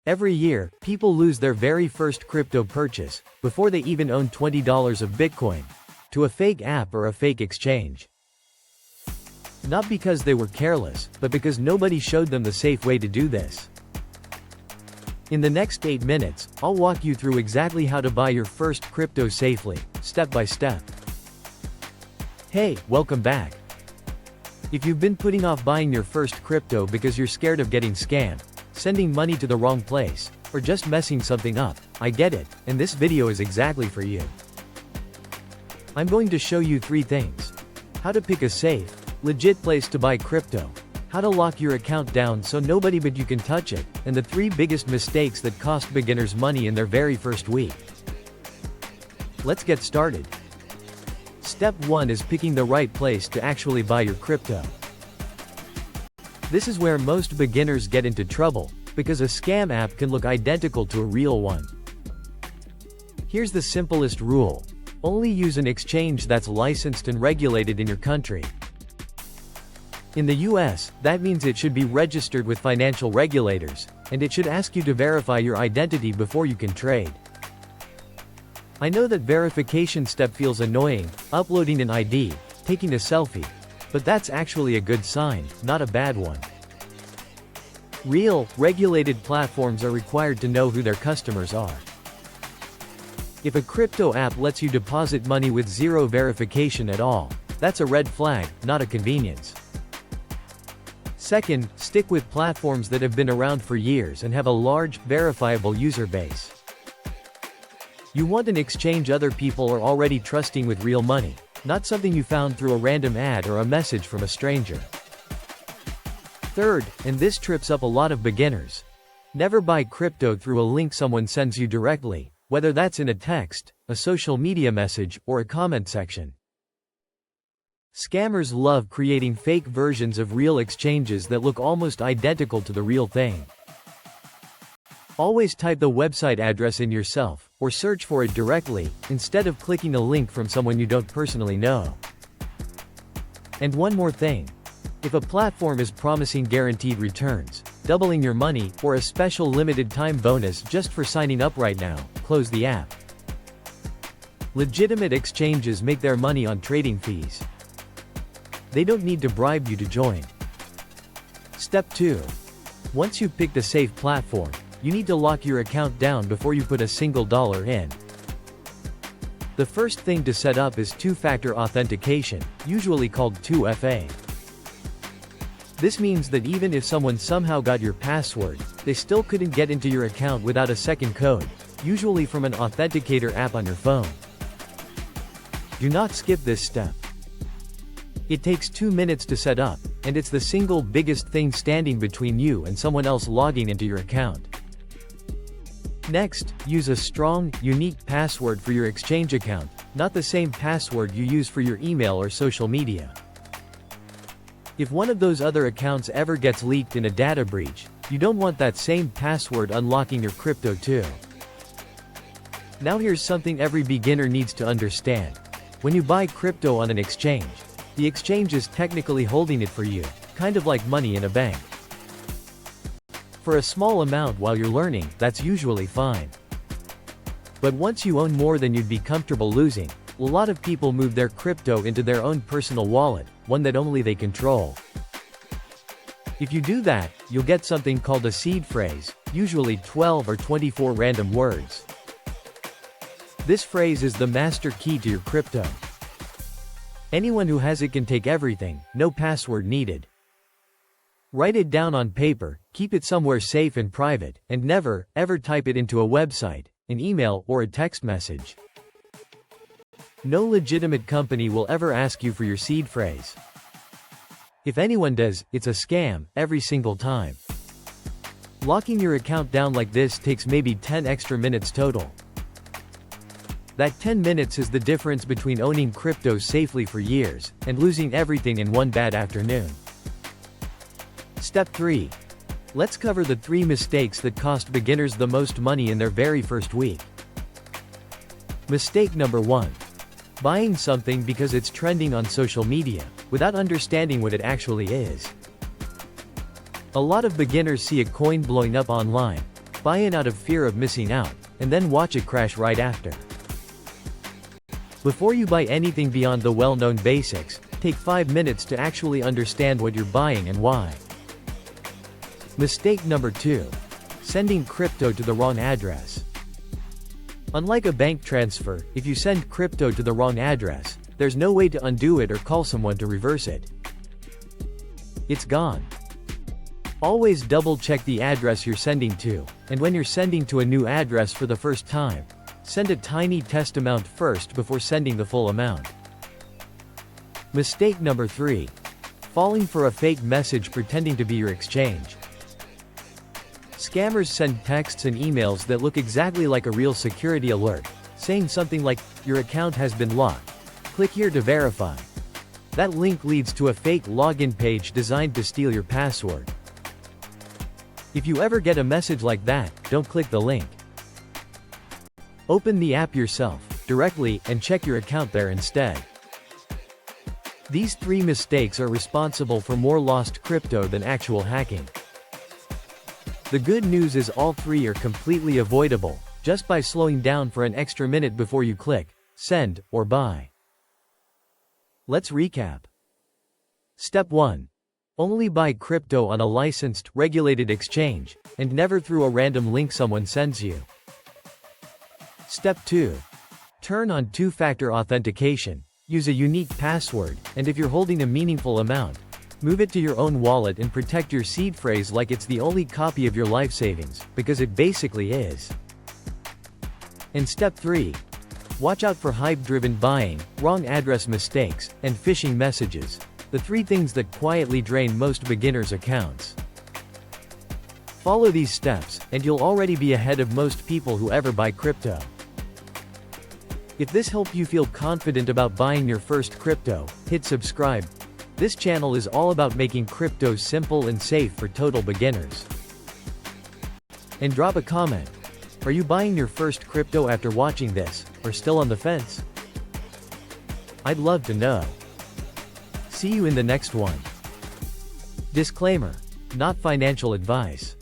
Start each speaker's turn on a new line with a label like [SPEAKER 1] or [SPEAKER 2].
[SPEAKER 1] Every year, people lose their very first crypto purchase, before they even own $20 of Bitcoin, to a fake app or a fake exchange. Not because they were careless, but because nobody showed them the safe way to do this. In the next 8 minutes, I'll walk you through exactly how to buy your first crypto safely, step by step. Hey, welcome back. If you've been putting off buying your first crypto because you're scared of getting scammed, sending money to the wrong place, or just messing something up, I get it, and this video is exactly for you. I'm going to show you 3 things. How to pick a safe, legit place to buy crypto, how to lock your account down so nobody but you can touch it, and the 3 biggest mistakes that cost beginners money in their very first week. Let's get started. Step 1 is picking the right place to actually buy your crypto. This is where most beginners get into trouble, because a scam app can look identical to a real one. Here's the simplest rule. Only use an exchange that's licensed and regulated in your country. In the US, that means it should be registered with financial regulators, and it should ask you to verify your identity before you can trade. I know that verification step feels annoying, uploading an ID, taking a selfie, but that's actually a good sign, not a bad one. Real, regulated platforms are required to know who their customers are. If a crypto app lets you deposit money with zero verification at all, that's a red flag, not a convenience. Second, stick with platforms that have been around for years and have a large, verifiable user base. You want an exchange other people are already trusting with real money, not something you found through a random ad or a message from a stranger. Third, and this trips up a lot of beginners, never buy crypto through a link someone sends you directly, whether that's in a text, a social media message, or a comment section. Scammers love creating fake versions of real exchanges that look almost identical to the real thing. Always type the website address in yourself, or search for it directly, instead of clicking a link from someone you don't personally know. And one more thing. If a platform is promising guaranteed returns, doubling your money, or a special limited time bonus just for signing up right now, close the app. Legitimate exchanges make their money on trading fees. They don't need to bribe you to join. Step 2. Once you've picked a safe platform, you need to lock your account down before you put a single dollar in. The first thing to set up is two-factor authentication, usually called 2FA. This means that even if someone somehow got your password, they still couldn't get into your account without a second code, usually from an authenticator app on your phone. Do not skip this step. It takes 2 minutes to set up, and it's the single biggest thing standing between you and someone else logging into your account. Next, use a strong, unique password for your exchange account, not the same password you use for your email or social media. If one of those other accounts ever gets leaked in a data breach, you don't want that same password unlocking your crypto too. Now here's something every beginner needs to understand. When you buy crypto on an exchange, the exchange is technically holding it for you, kind of like money in a bank. For a small amount while you're learning, that's usually fine. But once you own more than you'd be comfortable losing, a lot of people move their crypto into their own personal wallet, one that only they control. If you do that, you'll get something called a seed phrase, usually 12 or 24 random words. This phrase is the master key to your crypto. Anyone who has it can take everything, no password needed. Write it down on paper, keep it somewhere safe and private, and never, ever type it into a website, an email, or a text message. No legitimate company will ever ask you for your seed phrase. If anyone does, it's a scam, every single time. Locking your account down like this takes maybe 10 extra minutes total. That 10 minutes is the difference between owning crypto safely for years, and losing everything in one bad afternoon. Step 3. Let's cover the 3 mistakes that cost beginners the most money in their very first week. Mistake number 1. Buying something because it's trending on social media, without understanding what it actually is. A lot of beginners see a coin blowing up online, Buy in out of fear of missing out, and then watch it crash right after. Before you buy anything beyond the well-known basics, take 5 minutes to actually understand what you're buying and why. Mistake number 2. Sending crypto to the wrong address. Unlike a bank transfer, if you send crypto to the wrong address, there's no way to undo it or call someone to reverse it. It's gone. Always double-check the address you're sending to, and when you're sending to a new address for the first time, send a tiny test amount first before sending the full amount. Mistake number 3. Falling for a fake message pretending to be your exchange. Scammers send texts and emails that look exactly like a real security alert, saying something like, "Your account has been locked. Click here to verify." That link leads to a fake login page designed to steal your password. If you ever get a message like that, don't click the link. Open the app yourself, directly, and check your account there instead. These 3 mistakes are responsible for more lost crypto than actual hacking. The good news is all 3 are completely avoidable, just by slowing down for an extra minute before you click send or buy. Let's recap. Step 1. Only buy crypto on a licensed, regulated exchange, and never through a random link someone sends you. Step 2. Turn on two-factor authentication, use a unique password, and if you're holding a meaningful amount, move it to your own wallet and protect your seed phrase like it's the only copy of your life savings, because it basically is. And step 3. Watch out for hype-driven buying, wrong address mistakes, and phishing messages, the 3 things that quietly drain most beginners' accounts. Follow these steps, and you'll already be ahead of most people who ever buy crypto. If this helped you feel confident about buying your first crypto, hit subscribe. This channel is all about making crypto simple and safe for total beginners. And drop a comment. Are you buying your first crypto after watching this, or still on the fence? I'd love to know. See you in the next one. Disclaimer: not financial advice.